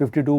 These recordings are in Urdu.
52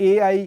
AI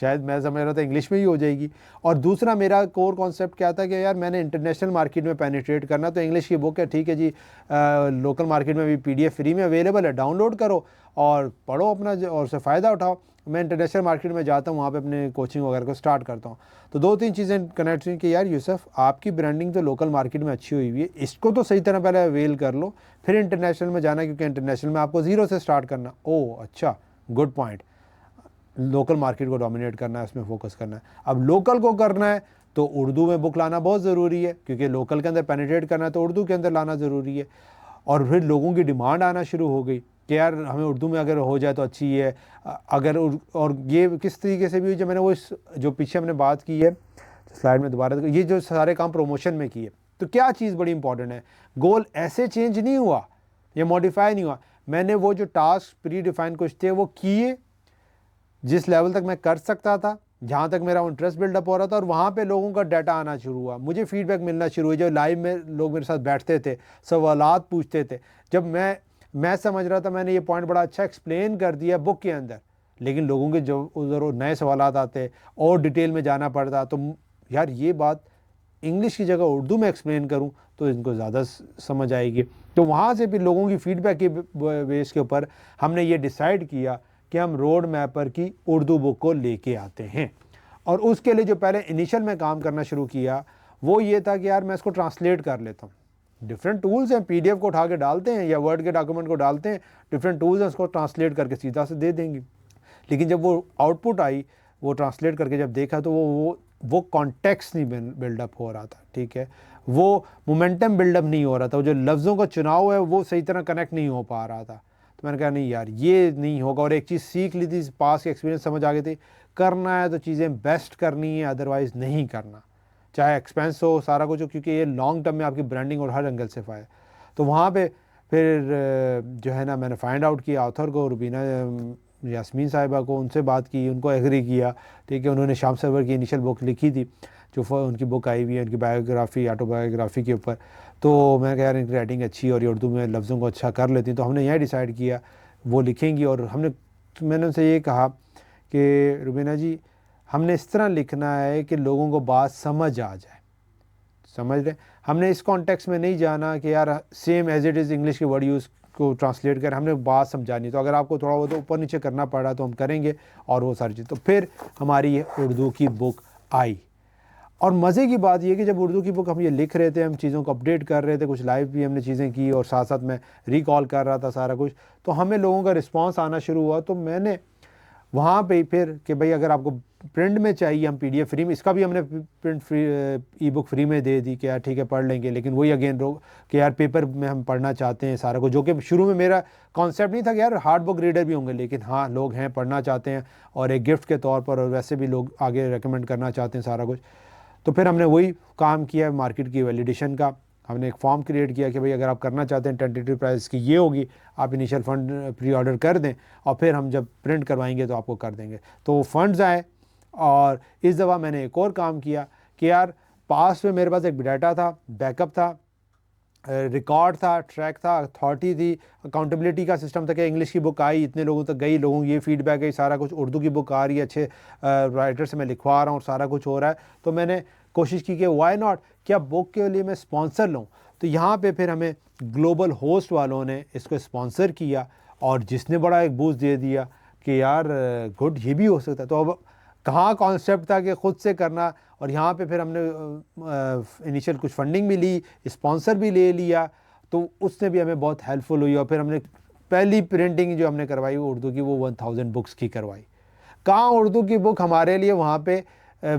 شاید میں سمجھ رہا تھا انگلش میں ہی ہو جائے گی. اور دوسرا میرا کور کانسیپٹ کیا تھا کہ یار میں نے انٹرنیشنل مارکیٹ میں پینیٹریٹ کرنا, تو انگلش کی بک ہے ٹھیک ہے جی, لوکل مارکیٹ میں بھی PDF فری میں اویلیبل ہے, ڈاؤن لوڈ کرو اور پڑھو اپنا اور اس سے فائدہ اٹھاؤ. میں انٹرنیشنل مارکیٹ میں جاتا ہوں, وہاں پہ اپنے کوچنگ وغیرہ کو اسٹارٹ کرتا ہوں. تو 2-3 چیزیں کنیکٹ ہوئی کہ یار یوسف آپ کی برانڈنگ تو لوکل مارکیٹ میں اچھی ہوئی ہے, اس کو تو صحیح طرح پہلے اویل کر لو, پھر انٹرنیشنل میں جانا, کیونکہ انٹرنیشنل میں آپ کو زیرو سے اسٹارٹ کرنا. او اچھا, گڈ پوائنٹ. لوکل مارکیٹ کو ڈومینیٹ کرنا ہے, اس میں فوکس کرنا ہے. اب لوکل کو کرنا ہے تو اردو میں بک لانا بہت ضروری ہے, کیونکہ لوکل کے اندر پینیٹریٹ کرنا ہے تو اردو کے اندر لانا ضروری ہے. اور پھر لوگوں کی ڈیمانڈ آنا شروع ہو گئی کہ یار ہمیں اردو میں اگر ہو جائے تو اچھی ہے. اگر اور یہ کس طریقے سے بھی ہوئی, جب میں نے وہ جو پیچھے ہم نے بات کی ہے سلائڈ میں دوبارہ, یہ جو سارے کام پروموشن میں کیے, تو کیا چیز بڑی امپورٹنٹ ہے, گول ایسے چینج نہیں ہوا یا موڈیفائی نہیں ہوا. میں نے وہ جو ٹاسک پری ڈیفائن کچھ تھے وہ کیے, جس لیول تک میں کر سکتا تھا, جہاں تک میرا انٹرسٹ بلڈ اپ ہو رہا تھا, اور وہاں پہ لوگوں کا ڈیٹا آنا شروع ہوا, مجھے فیڈ بیک ملنا شروع ہوئی. جو لائیو میں لوگ میرے ساتھ بیٹھتے تھے, سوالات پوچھتے تھے, جب میں سمجھ رہا تھا میں نے یہ پوائنٹ بڑا اچھا ایکسپلین کر دیا بک کے اندر, لیکن لوگوں کے جو ادھر نئے سوالات آتے اور ڈیٹیل میں جانا پڑتا, تو یار یہ بات انگلش کی جگہ اردو میں ایکسپلین کروں تو ان کو زیادہ سمجھ آئے گی. تو وہاں سے پھر لوگوں کی فیڈ بیک کے بیس کے اوپر ہم نے یہ ڈیسائیڈ کیا کہ ہم روڈ میپر کی اردو بک کو لے کے آتے ہیں. اور اس کے لیے جو پہلے انیشل میں کام کرنا شروع کیا وہ یہ تھا کہ یار میں اس کو ٹرانسلیٹ کر لیتا ہوں. ڈفرینٹ ٹولز ہیں, PDF کو اٹھا کے ڈالتے ہیں یا ورڈ کے ڈاکومنٹ کو ڈالتے ہیں, ڈفرینٹ ٹولز ہیں, اس کو ٹرانسلیٹ کر کے سیدھا سے دے دیں گے. لیکن جب وہ آؤٹ پٹ آئی, وہ ٹرانسلیٹ کر کے جب دیکھا تو وہ کانٹیکس نہیں بلڈ اپ ہو رہا تھا, ٹھیک ہے, وہ مومنٹم بلڈ اپ نہیں ہو رہا تھا, وہ جو لفظوں کا چناؤ ہے وہ صحیح طرح کنیکٹ نہیں ہو پا رہا تھا. تو میں نے کہا نہیں یار یہ نہیں ہوگا. اور ایک چیز سیکھ لی تھی, پاس کے ایکسپیرینس سمجھ آ گئی تھی, کرنا ہے تو چیزیں بیسٹ کرنی ہے, ادروائز نہیں کرنا, چاہے ایکسپینس ہو سارا کچھ ہو, کیونکہ یہ لانگ ٹرم میں آپ کی برانڈنگ اور ہر اینگل سے فائدہ. تو وہاں پہ پھر جو ہے نا میں نے فائنڈ آؤٹ کیا آتھر کو, روبینہ یاسمین صاحبہ کو, ان سے بات کی, ان کو ایگری کیا, ٹھیک ہے. انہوں نے شام سرور کی انیشل بک لکھی تھی, جو ان کی بک آئی ہوئی ہے ان کی بایوگرافی, آٹو بایوگرافی کے اوپر. تو میں نے کہا یار ان کی رائٹنگ اچھی اور یہ اردو میں لفظوں کو اچھا کر لیتی, تو ہم نے یہ ڈیسائیڈ کیا وہ لکھیں گی. اور میں نے ان سے یہ کہا کہ روبینہ جی ہم نے اس طرح لکھنا ہے کہ لوگوں کو بات سمجھ آ جائے, سمجھ رہے. ہم نے اس کانٹیکس میں نہیں جانا کہ یار same as it is English کے ورڈ یوز کو ٹرانسلیٹ کر, ہم نے بات سمجھانی. تو اگر آپ کو تھوڑا بہت اوپر نیچے کرنا پڑا تو ہم کریں گے, اور وہ ساری چیز. تو پھر ہماری یہ اردو کی بک آئی. اور مزے کی بات یہ کہ جب اردو کی بک ہم یہ لکھ رہے تھے, ہم چیزوں کو اپڈیٹ کر رہے تھے, کچھ لائیو بھی ہم نے چیزیں کی اور ساتھ ساتھ میں ریکال کر رہا تھا سارا کچھ, تو ہمیں لوگوں کا رسپانس آنا شروع ہوا. تو میں نے وہاں پہ پھر کہ بھائی اگر آپ کو پرنٹ میں چاہیے, ہم PDF فری میں, اس کا بھی ہم نے پرنٹ فری ای بک فری میں دے دی کہ یار ٹھیک ہے پڑھ لیں گے. لیکن وہی اگین کہ یار پیپر میں ہم پڑھنا چاہتے ہیں سارا کچھ, جو کہ شروع میں میرا کانسیپٹ نہیں تھا کہ یار ہارڈ بک ریڈر بھی ہوں گے, لیکن ہاں لوگ ہیں پڑھنا چاہتے ہیں اور ایک گفٹ کے طور پر, اور ویسے بھی لوگ آگے ریکمینڈ کرنا چاہتے ہیں سارا کچھ. تو پھر ہم نے وہی کام کیا مارکیٹ کی ویلیڈیشن کا. ہم نے ایک فارم کریٹ کیا کہ بھئی اگر آپ کرنا چاہتے ہیں ٹینٹیٹیو پرائس کی یہ ہوگی, آپ انیشیل فنڈ پری آرڈر کر دیں اور پھر ہم جب پرنٹ کروائیں گے تو آپ کو کر دیں گے. تو وہ فنڈز آئے. اور اس دفعہ میں نے ایک اور کام کیا کہ یار پاس میں میرے پاس ایک ڈیٹا تھا, بیک اپ تھا, ریکارڈ تھا, ٹریک تھا, اتھارٹی تھی, اکاؤنٹیبلٹی کا سسٹم تھا کہ انگلش کی بک آئی اتنے لوگوں تک گئی, لوگوں یہ فیڈ بیک گئی, سارا کچھ. اردو کی بک آ رہی ہے, اچھے رائٹر سے میں لکھوا رہا ہوں اور سارا کچھ ہو رہا ہے. تو میں نے کوشش کی کہ وائی ناٹ, کیا بک کے لیے میں اسپانسر لوں. تو یہاں پہ پھر ہمیں گلوبل ہوسٹ والوں نے اس کو اسپانسر کیا, اور جس نے بڑا ایک بوسٹ دے دیا کہ یار گڈ یہ بھی ہو سکتا ہے. تو اب کہاں کانسیپٹ تھا کہ خود سے کرنا, اور یہاں پہ پھر ہم نے انیشیل کچھ فنڈنگ بھی لی, اسپانسر بھی لے لیا, تو اس نے بھی ہمیں بہت ہیلپ فل ہوئی. اور پھر ہم نے پہلی پرنٹنگ جو ہم نے کروائی وہ اردو کی, وہ 1000 بکس کی کروائی. کہاں اردو کی بک ہمارے لیے وہاں پہ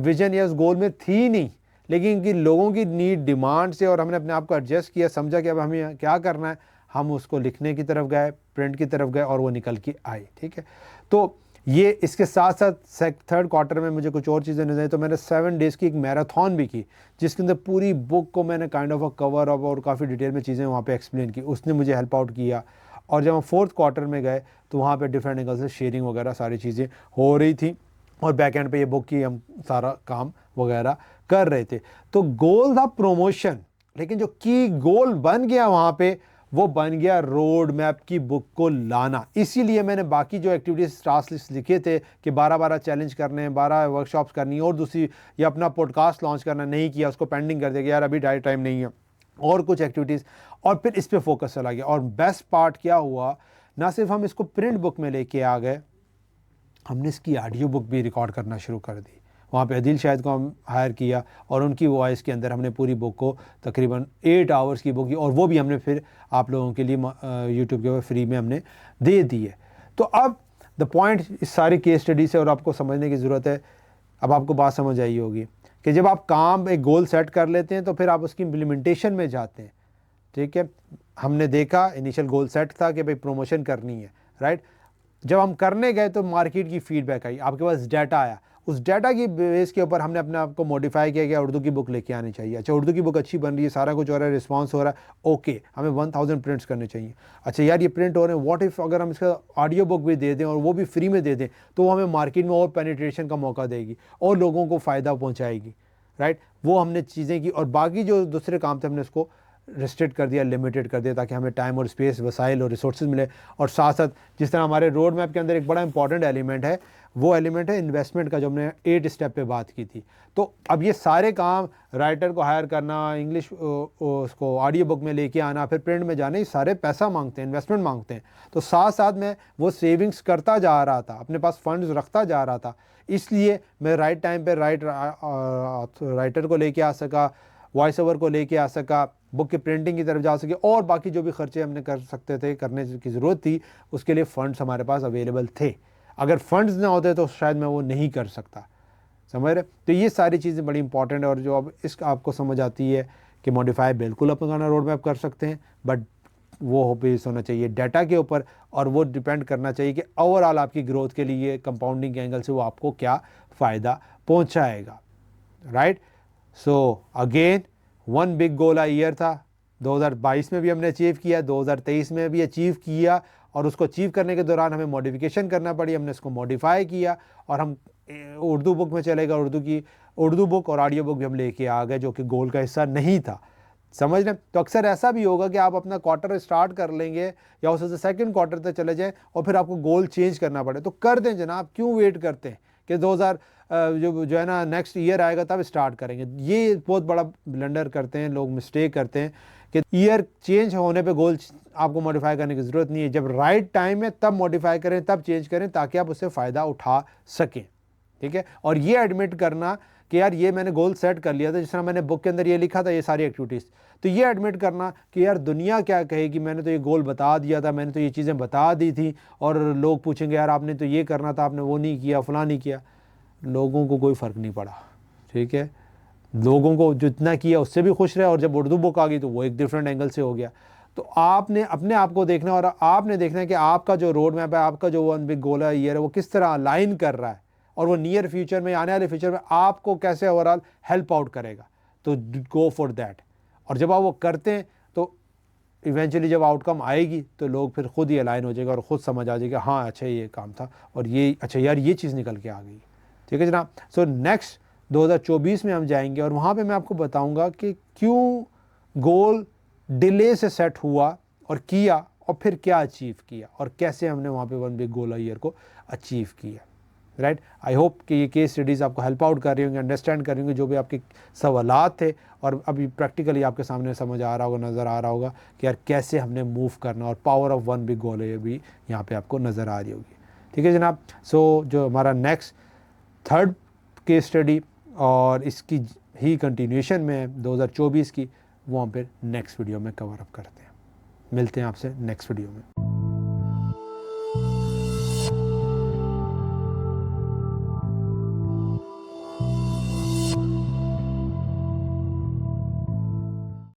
ویژن یا اس گول میں تھی نہیں, لیکن کہ لوگوں کی نیڈ ڈیمانڈ سے, اور ہم نے اپنے آپ کو ایڈجسٹ کیا, سمجھا کہ اب ہمیں کیا کرنا ہے, ہم اس کو لکھنے کی طرف گئے, پرنٹ کی طرف گئے, اور وہ نکل کے آئی. ٹھیک ہے. تو یہ اس کے ساتھ ساتھ تھرڈ کوارٹر میں مجھے کچھ اور چیزیں نظر آئی. تو میں نے 7 days کی ایک میراتھن بھی کی, جس کے اندر پوری بک کو میں نے کائنڈ آف کور اپ اور کافی ڈیٹیل میں چیزیں وہاں پہ ایکسپلین کی. اس نے مجھے ہیلپ آؤٹ کیا. اور جب ہم 4th کوارٹر میں گئے تو وہاں پہ ڈفرینٹ اینگل سے شیئرنگ وغیرہ ساری چیزیں ہو رہی تھیں, اور بیک اینڈ پہ یہ بک کی ہم سارا کام وغیرہ کر رہے تھے. تو گول تھا پروموشن, لیکن جو کی گول بن گیا وہاں پہ وہ بن گیا روڈ میپ کی بک کو لانا. اسی لیے میں نے باقی جو ایکٹیویٹیز ٹاسک لسٹ لکھے تھے کہ 12 چیلنج کرنے ہیں, 12 ورکشاپس کرنی اور دوسری یا اپنا پوڈ کاسٹ لانچ کرنا, نہیں کیا, اس کو پینڈنگ کر دیا کہ یار ابھی ٹائم نہیں ہے, اور کچھ ایکٹیویٹیز, اور پھر اس پہ فوکس چلا گیا. اور بیسٹ پارٹ کیا ہوا, نہ صرف ہم اس کو پرنٹ بک میں لے کے آ گئے, ہم نے اس کی آڈیو بک بھی ریکارڈ کرنا شروع کر دی. وہاں پہ عدیل شاہد کو ہم ہائر کیا اور ان کی وائس کے اندر ہم نے پوری بک کو تقریباً 8 آورس کی بک کی, اور وہ بھی ہم نے پھر آپ لوگوں کے لیے یوٹیوب کے اوپر فری میں ہم نے دے دی ہے. تو اب دا پوائنٹ اس ساری کیس اسٹڈی سے, اور آپ کو سمجھنے کی ضرورت ہے, اب آپ کو بات سمجھ آئی ہوگی کہ جب آپ کام ایک گول سیٹ کر لیتے ہیں تو پھر آپ اس کی امپلیمنٹیشن میں جاتے ہیں. ٹھیک ہے, ہم نے دیکھا انیشل گول سیٹ تھا کہ بھائی پروموشن کرنی ہے, رائٹ. جب ہم کرنے گئے تو مارکیٹ کی فیڈ بیک آئی, آپ کے پاس ڈیٹا آیا, اس ڈیٹا کی بیس کے اوپر ہم نے اپنے آپ کو موڈیفائی کیا کہ اردو کی بک لے کے آنی چاہیے. اچھا اردو کی بک اچھی بن رہی ہے, سارا کچھ ہو رہا ہے, رسپانس ہو رہا ہے, اوکے, ہمیں 1000 پرنٹس کرنے چاہیے. اچھا یار یہ پرنٹ ہو رہے ہیں, واٹ ایف اگر ہم اس کا آڈیو بک بھی دے دیں اور وہ بھی فری میں دے دیں تو وہ ہمیں مارکیٹ میں اور پینیٹریشن کا موقع دے گی اور لوگوں کو فائدہ پہنچائے گی, رائٹ. وہ ہم نے چیزیں کی, اور باقی جو دوسرے کام تھے ہم نے اس کو ریسٹرکٹ کر دیا, لمیٹڈ کر دیا, تاکہ ہمیں ٹائم اور اسپیس, وسائل اور ریسورسز ملے. اور ساتھ ساتھ جس طرح ہمارے روڈ میپ کے اندر ایک بڑا امپورٹنٹ ایلیمنٹ ہے, وہ ایلیمنٹ ہے انویسٹمنٹ کا, جو ہم نے 8 اسٹیپ پہ بات کی تھی. تو اب یہ سارے کام, رائٹر کو ہائر کرنا, انگلش اس کو آڈیو بک میں لے کے آنا, پھر پرنٹ میں جانا, یہ سارے پیسہ مانگتے ہیں, انویسٹمنٹ مانگتے ہیں. تو ساتھ ساتھ میں وہ سیونگس کرتا جا رہا تھا, اپنے پاس فنڈز رکھتا جا رہا تھا. اس لیے میں رائٹ ٹائم پہ رائٹر کو لے کے آ سکا, وائس اوور کو لے کے آ سکا, بک کی پرنٹنگ کی طرف جا سکے, اور باقی جو بھی خرچے ہم نے کر سکتے تھے, کرنے کی ضرورت تھی, اس کے لیے فنڈز ہمارے پاس اویلیبل تھے. اگر فنڈز نہ ہوتے تو شاید میں وہ نہیں کر سکتا, سمجھ رہے. تو یہ ساری چیزیں بڑی امپورٹنٹ ہے, اور جو اب اس کا آپ کو سمجھ آتی ہے کہ موڈیفائی بالکل اپنا روڈ میپ کر سکتے ہیں, بٹ وہ بیس ہونا چاہیے ڈیٹا کے اوپر, اور وہ ڈیپینڈ کرنا چاہیے کہ اوور آل آپ کی گروتھ کے لیے کمپاؤنڈنگ کے اینگل سے وہ آپ کو کیا فائدہ پہنچائے گا, right. So again one big goal year تھا, 2022 میں بھی ہم نے اچیو کیا, 2023 میں بھی اچیو کیا, اور اس کو اچیو کرنے کے دوران ہمیں موڈیفیکیشن کرنا پڑی, ہم نے اس کو موڈیفائی کیا, اور ہم اردو بک میں چلے گا, اردو بک اور آڈیو بک بھی ہم لے کے آ گئے, جو کہ گول کا حصہ نہیں تھا, سمجھ رہے. تو اکثر ایسا بھی ہوگا کہ آپ اپنا کوارٹر اسٹارٹ کر لیں گے یا اس سے سیکنڈ کوارٹر تک چلے جائیں, اور پھر آپ کو گول چینج کرنا پڑے. تو کر دیں جناب, کیوں ویٹ کرتے ہیں کہ 2000 جو ہے نا نیکسٹ ایئر آئے گا تب اسٹارٹ کریں گے. یہ بہت بڑا بلنڈر کرتے ہیں لوگ, مسٹیک کرتے ہیں کہ ایئر چینج ہونے پہ گول آپ کو موڈیفائی کرنے کی ضرورت نہیں ہے. جب رائٹ ٹائم ہے تب موڈیفائی کریں, تب چینج کریں, تاکہ آپ اس سے فائدہ اٹھا سکیں. ٹھیک ہے, اور یہ ایڈمٹ کرنا کہ یار یہ میں نے گول سیٹ کر لیا تھا, جس طرح میں نے بک کے اندر یہ لکھا تھا, یہ ساری ایکٹیویٹیز, تو یہ ایڈمٹ کرنا کہ یار دنیا کیا کہے گی, میں نے تو یہ گول بتا دیا تھا, میں نے تو یہ چیزیں بتا دی تھیں, اور لوگ پوچھیں گے یار آپ نے تو یہ کرنا تھا, آپ نے وہ نہیں کیا, فلاں نہیں کیا. لوگوں کو کوئی فرق نہیں پڑا, ٹھیک ہے. لوگوں کو جتنا کیا اس سے بھی خوش رہے, اور جب اردو بک آ گئی تو وہ ایک ڈفرینٹ اینگل سے ہو گیا. تو آپ نے اپنے آپ کو دیکھنا, اور آپ نے دیکھنا ہے کہ آپ کا جو روڈ میپ ہے, آپ کا جو ون بگ گول ہے ایئر ہے, وہ کس طرح لائن کر رہا ہے, اور وہ نیئر فیوچر میں, آنے والے فیوچر میں آپ کو کیسے اوور آل ہیلپ آؤٹ کرے گا. تو گو فار دیٹ. اور جب آپ وہ کرتے ہیں تو ایونچولی جب آؤٹ کم آئے گی تو لوگ پھر خود ہی الائن ہو جائے گا, اور خود سمجھ آ جائے گا ہاں اچھا یہ کام تھا, اور یہ اچھا یار یہ چیز نکل کے آ گئی. ٹھیک ہے جناب. سو نیکسٹ 2024 میں ہم جائیں گے, اور وہاں پہ میں آپ کو بتاؤں گا کہ کیوں گول ڈیلے سے سیٹ ہوا اور کیا, اور پھر کیا اچیو کیا, اور کیسے ہم نے وہاں پہ ون بگ گول ایئر کو اچیو کیا, رائٹ. آئی ہوپ کہ یہ کیس اسٹڈیز آپ کو ہیلپ آؤٹ کر رہی ہوں گے, انڈرسٹینڈ کر رہی ہوں گے جو بھی آپ کے سوالات تھے, اور ابھی پریکٹیکلی آپ کے سامنے سمجھ آ رہا ہوگا, نظر آ رہا ہوگا کہ یار کیسے ہم نے موو کرنا, اور power of one big goal year بھی یہاں پہ آپ کو نظر آ رہی ہوگی. ٹھیک ہے جناب. سو جو ہمارا نیکسٹ تھرڈ کیس اسٹڈی اور اس کی ہی کنٹینیوشن میں 2024 کی, وہ ہم پھر نیکسٹ ویڈیو میں کور اپ کرتے ہیں. ملتے ہیں آپ سے نیکسٹ ویڈیو میں.